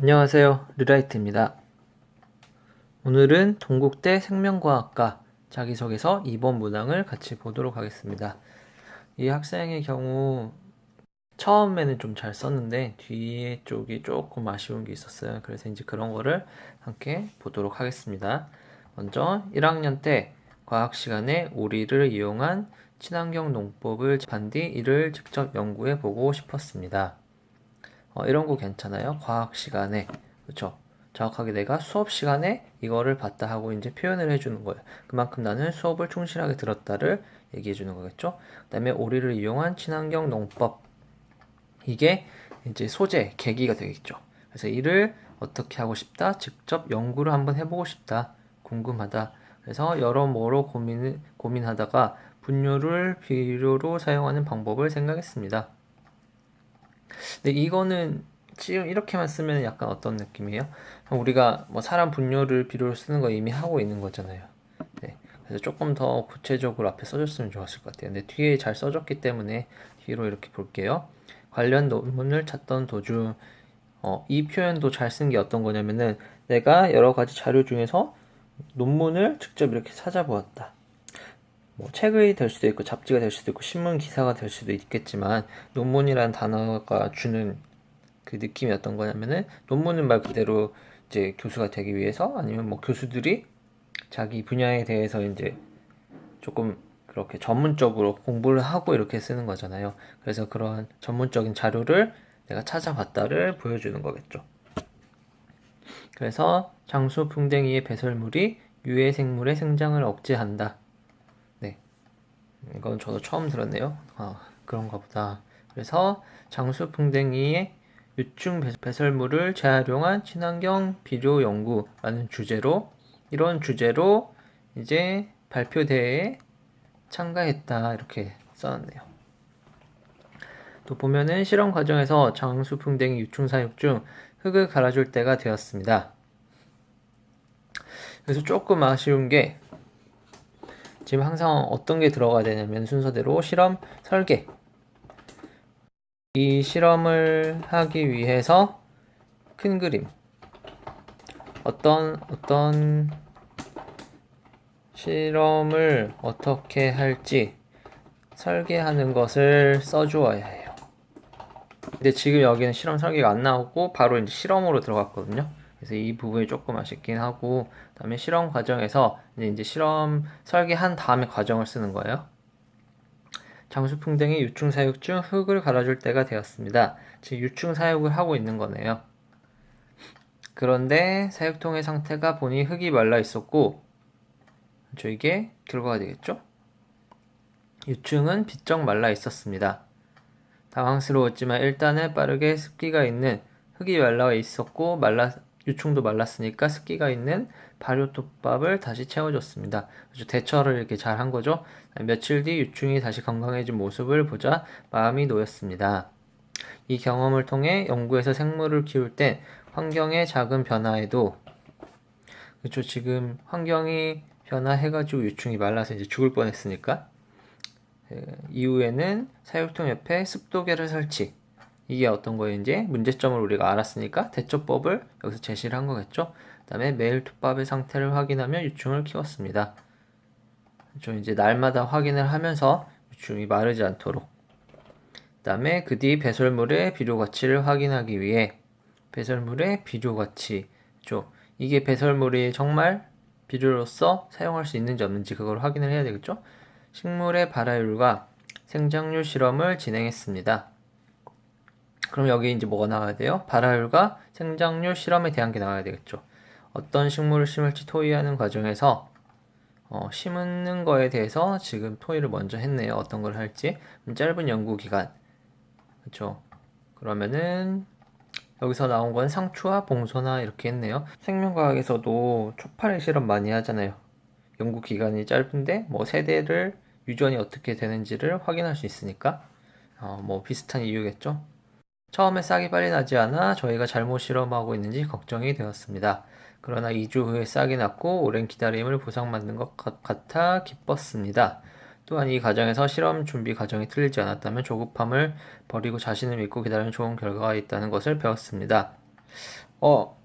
안녕하세요. 르라이트입니다. 오늘은 동국대 생명과학과 자기소개서 2번 문항을 같이 보도록 하겠습니다. 이 학생의 경우 처음에는 좀 잘 썼는데 뒤에 쪽이 조금 아쉬운 게 있었어요. 그래서 이제 그런 거를 함께 보도록 하겠습니다. 먼저 1학년 때 과학 시간에 오리를 이용한 친환경 농법을 접한 뒤 이를 직접 연구해 보고 싶었습니다. 이런 거 괜찮아요. 과학 시간에. 그렇죠? 정확하게 내가 수업 시간에 이거를 봤다 하고 이제 표현을 해주는 거예요. 그만큼 나는 수업을 충실하게 들었다를 얘기해 주는 거겠죠. 그 다음에 오리를 이용한 친환경 농법. 이게 이제 소재, 계기가 되겠죠. 그래서 이를 어떻게 하고 싶다? 직접 연구를 한번 해보고 싶다. 궁금하다. 그래서 여러모로 고민하다가 분뇨를 비료로 사용하는 방법을 생각했습니다. 근데 이거는 지금 이렇게만 쓰면 약간 어떤 느낌이에요? 우리가 뭐 사람 분뇨를 비료로 쓰는 거 이미 하고 있는 거잖아요. 네. 그래서 조금 더 구체적으로 앞에 써줬으면 좋았을 것 같아요. 근데 뒤에 잘 써줬기 때문에 뒤로 이렇게 볼게요. 관련 논문을 찾던 도중 이 표현도 잘 쓴 게 어떤 거냐면은 내가 여러 가지 자료 중에서 논문을 직접 이렇게 찾아보았다. 뭐 책이 될 수도 있고 잡지가 될 수도 있고 신문 기사가 될 수도 있겠지만 논문이라는 단어가 주는 그 느낌이 어떤 거냐면은 논문은 말 그대로 이제 교수가 되기 위해서 아니면 뭐 교수들이 자기 분야에 대해서 이제 조금 그렇게 전문적으로 공부를 하고 이렇게 쓰는 거잖아요. 그래서 그런 전문적인 자료를 내가 찾아봤다를 보여주는 거겠죠. 그래서 장수풍뎅이의 배설물이 유해 생물의 생장을 억제한다. 네, 이건 저도 처음 들었네요. 그런가 보다. 그래서 장수풍뎅이의 유충 배설물을 재활용한 친환경 비료 연구라는 주제로 이런 주제로 이제 발표대회에 참가했다 이렇게 써놨네요. 또 보면은 실험 과정에서 장수풍뎅이 유충 사육 중 흙을 갈아줄 때가 되었습니다. 그래서 조금 아쉬운 게 지금 항상 어떤 게 들어가야 되냐면 순서대로 실험 설계 이 실험을 하기 위해서 큰 그림 어떤 실험을 어떻게 할지 설계하는 것을 써주어야 해요. 근데 지금 여기는 실험 설계가 안 나오고 바로 이제 실험으로 들어갔거든요. 그래서 이 부분이 조금 아쉽긴 하고, 그다음에 실험 과정에서 이제 실험 설계한 다음에 과정을 쓰는 거예요. 장수풍뎅이 유충 사육 중 흙을 갈아줄 때가 되었습니다. 지금 유충 사육을 하고 있는 거네요. 그런데 사육통의 상태가 보니 흙이 말라 있었고, 이게 결과가 되겠죠? 유충은 비쩍 말라 있었습니다. 당황스러웠지만 일단은 빠르게 습기가 있는 흙이 말라 있었고 유충도 말랐으니까 습기가 있는 발효톱밥을 다시 채워줬습니다. 대처를 이렇게 잘 한 거죠. 며칠 뒤 유충이 다시 건강해진 모습을 보자 마음이 놓였습니다. 이 경험을 통해 연구에서 생물을 키울 땐 환경의 작은 변화에도 그렇죠. 지금 환경이 변화해가지고 유충이 말라서 이제 죽을 뻔했으니까 이후에는 사육통 옆에 습도계를 설치. 이게 어떤 거예요? 이제 문제점을 우리가 알았으니까 대처법을 여기서 제시를 한 거겠죠. 그 다음에 매일 톱밥의 상태를 확인하며 유충을 키웠습니다. 그렇죠. 이제 날마다 확인을 하면서 유충이 마르지 않도록. 그 다음에 그 뒤 배설물의 비료 가치를 확인하기 위해 배설물의 비료 가치. 그렇죠. 이게 배설물이 정말 비료로서 사용할 수 있는지 없는지 그걸 확인을 해야 되겠죠. 식물의 발화율과 생장률 실험을 진행했습니다. 그럼 여기 이제 뭐가 나와야 돼요? 발화율과 생장률 실험에 대한 게 나와야 되겠죠. 어떤 식물을 심을지 토의하는 과정에서 심는 거에 대해서 지금 토의를 먼저 했네요. 어떤 걸 할지. 짧은 연구 기간. 그렇죠. 그러면은 여기서 나온 건 상추와 봉소나 이렇게 했네요. 생명과학에서도 초파리 실험 많이 하잖아요. 연구 기간이 짧은데 뭐 세대를 유전이 어떻게 되는지를 확인할 수 있으니까 뭐 비슷한 이유겠죠. 처음에 싹이 빨리 나지 않아 저희가 잘못 실험하고 있는지 걱정이 되었습니다. 그러나 2주 후에 싹이 났고 오랜 기다림을 보상받는 것 같아 기뻤습니다. 또한 이 과정에서 실험 준비 과정이 틀리지 않았다면 조급함을 버리고 자신을 믿고 기다리면 좋은 결과가 있다는 것을 배웠습니다.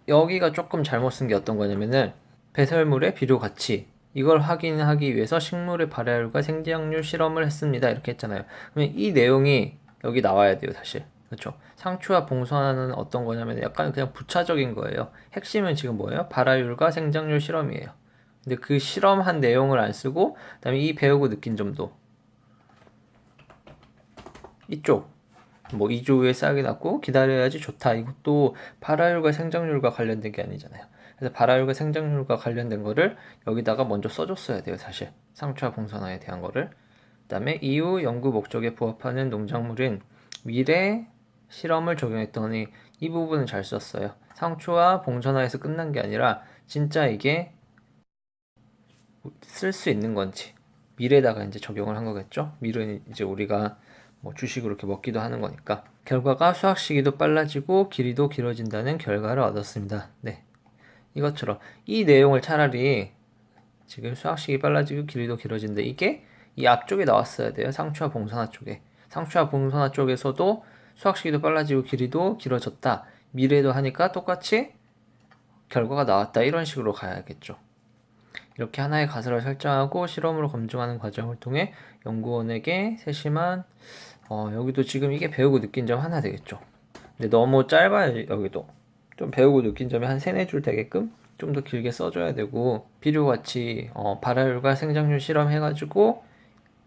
여기가 조금 잘못 쓴 게 어떤 거냐면은 배설물의 비료 가치 이걸 확인하기 위해서 식물의 발화율과 생장률 실험을 했습니다. 이렇게 했잖아요. 그러면 이 내용이 여기 나와야 돼요, 사실. 그렇죠? 상추와 봉선화는 어떤 거냐면 약간 그냥 부차적인 거예요. 핵심은 지금 뭐예요? 발화율과 생장률 실험이에요. 근데 그 실험한 내용을 안 쓰고 그다음에 이 배우고 느낀 점도 이쪽 뭐 2조 후에 싹이 났고 기다려야지 좋다. 이것도 발화율과 생장률과 관련된 게 아니잖아요. 그래서 발화율과 생장률과 관련된 거를 여기다가 먼저 써줬어야 돼요, 사실. 상추와 봉선화에 대한 거를. 그다음에 이후 연구 목적에 부합하는 농작물인 미래 실험을 적용했더니 이 부분은 잘 썼어요. 상추와 봉선화에서 끝난 게 아니라 진짜 이게 쓸 수 있는 건지 미래에다가 이제 적용을 한 거겠죠. 미래는 이제 우리가 뭐 주식으로 이렇게 먹기도 하는 거니까. 결과가 수확 시기도 빨라지고 길이도 길어진다는 결과를 얻었습니다. 네, 이것처럼 이 내용을 차라리 지금 수확 시기 빨라지고 길이도 길어진다 이게 이 앞쪽에 나왔어야 돼요. 상추와 봉선화 쪽에. 상추와 봉선화 쪽에서도 수확 시기도 빨라지고 길이도 길어졌다. 미래도 하니까 똑같이 결과가 나왔다. 이런 식으로 가야겠죠. 이렇게 하나의 가설을 설정하고 실험으로 검증하는 과정을 통해 연구원에게 세심한 여기도 지금 이게 배우고 느낀 점 하나 되겠죠. 근데 너무 짧아요. 여기도 좀 배우고 느낀 점이 한 3-4줄 되게끔 좀 더 길게 써줘야 되고 비료같이 발화율과 생장률 실험해가지고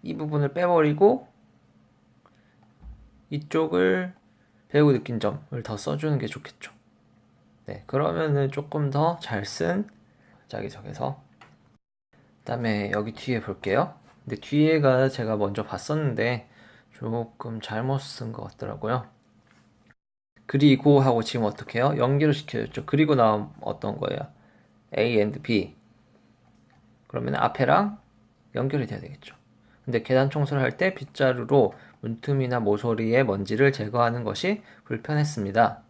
이 부분을 빼버리고 이쪽을 배우고 느낀 점을 더 써주는 게 좋겠죠. 네, 그러면은 조금 더 잘 쓴 자기소개서. 그다음에 여기 뒤에 볼게요. 근데 뒤에가 제가 먼저 봤었는데 조금 잘못 쓴 것 같더라고요. 그리고 하고 지금 어떻게 해요? 연결을 시켜줬죠. 그리고 나면 어떤 거예요? A and B. 그러면 앞에랑 연결이 돼야 되겠죠. 근데 계단 청소를 할 때 빗자루로 문틈이나 모서리의 먼지를 제거하는 것이 불편했습니다.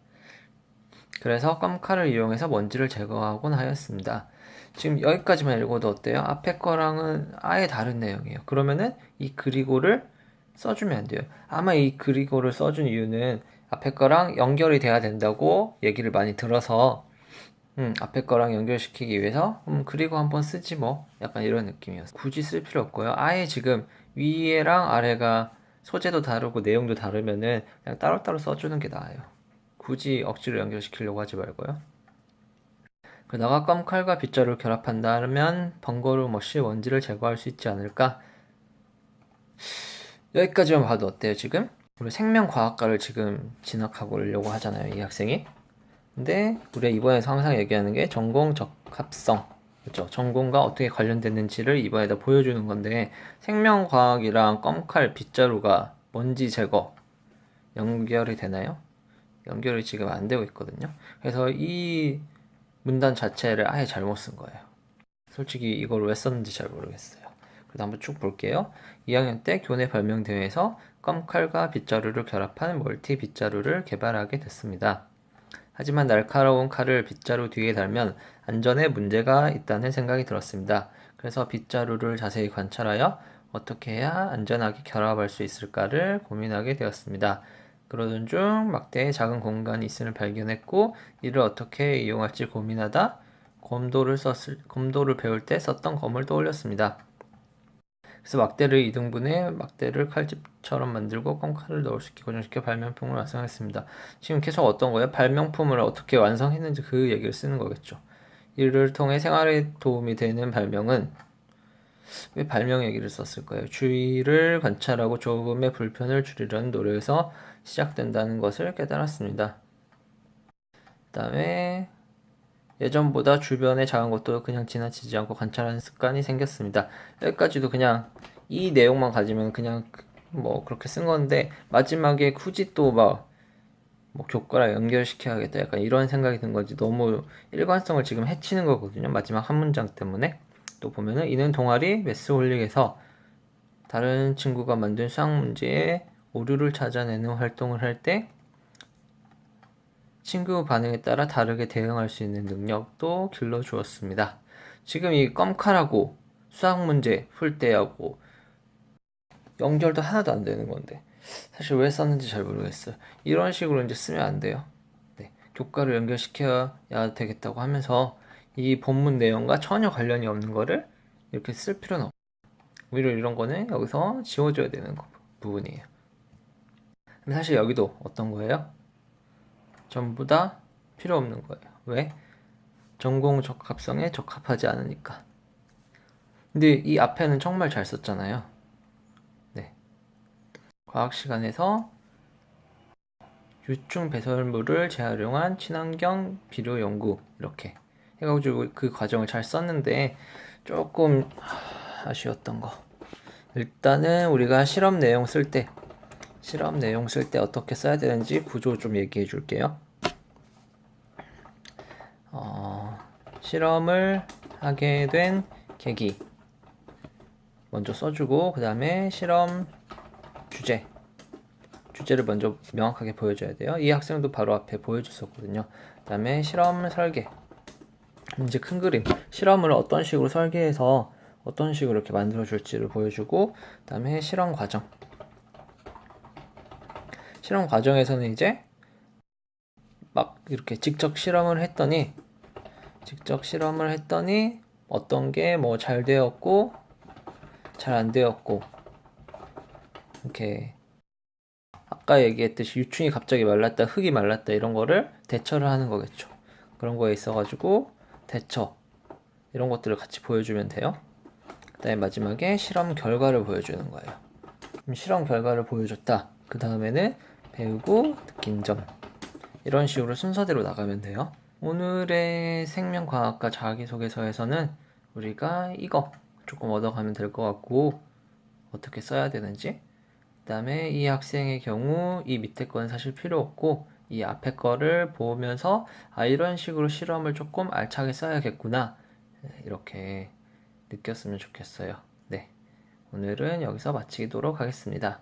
그래서 껌칼을 이용해서 먼지를 제거하곤 하였습니다. 지금 여기까지만 읽어도 어때요? 앞에 거랑은 아예 다른 내용이에요. 그러면은 이 그리고를 써주면 안 돼요. 아마 이 그리고를 써준 이유는 앞에 거랑 연결이 돼야 된다고 얘기를 많이 들어서 앞에 거랑 연결시키기 위해서 그리고 한번 쓰지 뭐 약간 이런 느낌이었어요. 굳이 쓸 필요 없고요. 아예 지금 위에랑 아래가 소재도 다르고 내용도 다르면은 그냥 따로따로 써주는 게 나아요. 굳이 억지로 연결시키려고 하지 말고요. 그러다가 껌칼과 빗자루를 결합한다면 번거로움 없이 먼지를 제거할 수 있지 않을까? 여기까지만 봐도 어때요, 지금? 우리 생명과학과를 지금 진학하려고 하잖아요, 이 학생이. 근데 우리가 이번에서 항상 얘기하는 게 전공 적합성. 그렇죠? 전공과 어떻게 관련됐는지를 이번에다 보여주는 건데 생명과학이랑 껌칼, 빗자루가 먼지 제거 연결이 되나요? 연결이 지금 안 되고 있거든요. 그래서 이 문단 자체를 아예 잘못 쓴 거예요. 솔직히 이걸 왜 썼는지 잘 모르겠어요. 그래도 한번 쭉 볼게요. 2학년 때 교내 발명대회에서 껌칼과 빗자루를 결합한 멀티 빗자루를 개발하게 됐습니다. 하지만 날카로운 칼을 빗자루 뒤에 달면 안전에 문제가 있다는 생각이 들었습니다. 그래서 빗자루를 자세히 관찰하여 어떻게 해야 안전하게 결합할 수 있을까를 고민하게 되었습니다. 그러던 중 막대에 작은 공간이 있음을 발견했고 이를 어떻게 이용할지 고민하다 검도를 배울 때 썼던 검을 떠올렸습니다. 그래서 막대를 2등분해 막대를 칼집처럼 만들고 껌칼을 넣을 수 있게 고정시켜 발명품을 완성했습니다. 지금 계속 어떤 거예요? 발명품을 어떻게 완성했는지 그 얘기를 쓰는 거겠죠. 이를 통해 생활에 도움이 되는 발명은 왜 발명 얘기를 썼을까요? 주위를 관찰하고 조금의 불편을 줄이려는 노력에서 시작된다는 것을 깨달았습니다. 그 다음에 예전보다 주변의 작은 것도 그냥 지나치지 않고 관찰하는 습관이 생겼습니다. 여기까지도 그냥 이 내용만 가지면 그냥 뭐 그렇게 쓴 건데 마지막에 굳이 또 막 뭐 교과랑 연결시켜야겠다 약간 이런 생각이 든 건지 너무 일관성을 지금 해치는 거거든요. 마지막 한 문장 때문에. 또 보면은 이는 동아리 매스홀릭에서 다른 친구가 만든 수학 문제에 오류를 찾아내는 활동을 할 때 친구 반응에 따라 다르게 대응할 수 있는 능력도 길러주었습니다. 지금 이 껌칼하고 수학 문제 풀 때하고 연결도 하나도 안 되는 건데 사실 왜 썼는지 잘 모르겠어요. 이런 식으로 이제 쓰면 안 돼요. 네. 교과를 연결시켜야 되겠다고 하면서 이 본문 내용과 전혀 관련이 없는 거를 이렇게 쓸 필요는 없고, 오히려 이런 거는 여기서 지워줘야 되는 부분이에요. 사실 여기도 어떤 거예요? 전부 다 필요 없는 거예요. 왜? 전공 적합성에 적합하지 않으니까. 근데 이 앞에는 정말 잘 썼잖아요. 네. 과학 시간에서 유충 배설물을 재활용한 친환경 비료 연구, 이렇게 해가지고 그 과정을 잘 썼는데 조금 아쉬웠던 거. 일단은 우리가 실험 내용 쓸 때 어떻게 써야 되는지 구조 좀 얘기해 줄게요. 실험을 하게 된 계기 먼저 써주고, 그 다음에 실험 주제를 먼저 명확하게 보여줘야 돼요. 이 학생도 바로 앞에 보여줬었거든요. 그 다음에 실험 설계, 이제 큰 그림, 실험을 어떤 식으로 설계해서 어떤 식으로 이렇게 만들어 줄지를 보여주고, 그 다음에 실험 과정에서는 이제 막 이렇게 직접 실험을 했더니 어떤 게 뭐 잘 되었고 잘 안 되었고, 이렇게 아까 얘기했듯이 유충이 갑자기 말랐다, 흙이 말랐다, 이런 거를 대처를 하는 거겠죠. 그런 거에 있어가지고 대처, 이런 것들을 같이 보여주면 돼요. 그 다음에 마지막에 실험 결과를 보여주는 거예요. 실험 결과를 보여줬다. 그 다음에는 배우고 느낀 점, 이런 식으로 순서대로 나가면 돼요. 오늘의 생명과학과 자기소개서에서는 우리가 이거 조금 얻어가면 될 것 같고, 어떻게 써야 되는지, 그 다음에 이 학생의 경우 이 밑에 거는 사실 필요 없고 이 앞에 거를 보면서 이런 식으로 실험을 조금 알차게 써야겠구나, 이렇게 느꼈으면 좋겠어요. 네, 오늘은 여기서 마치도록 하겠습니다.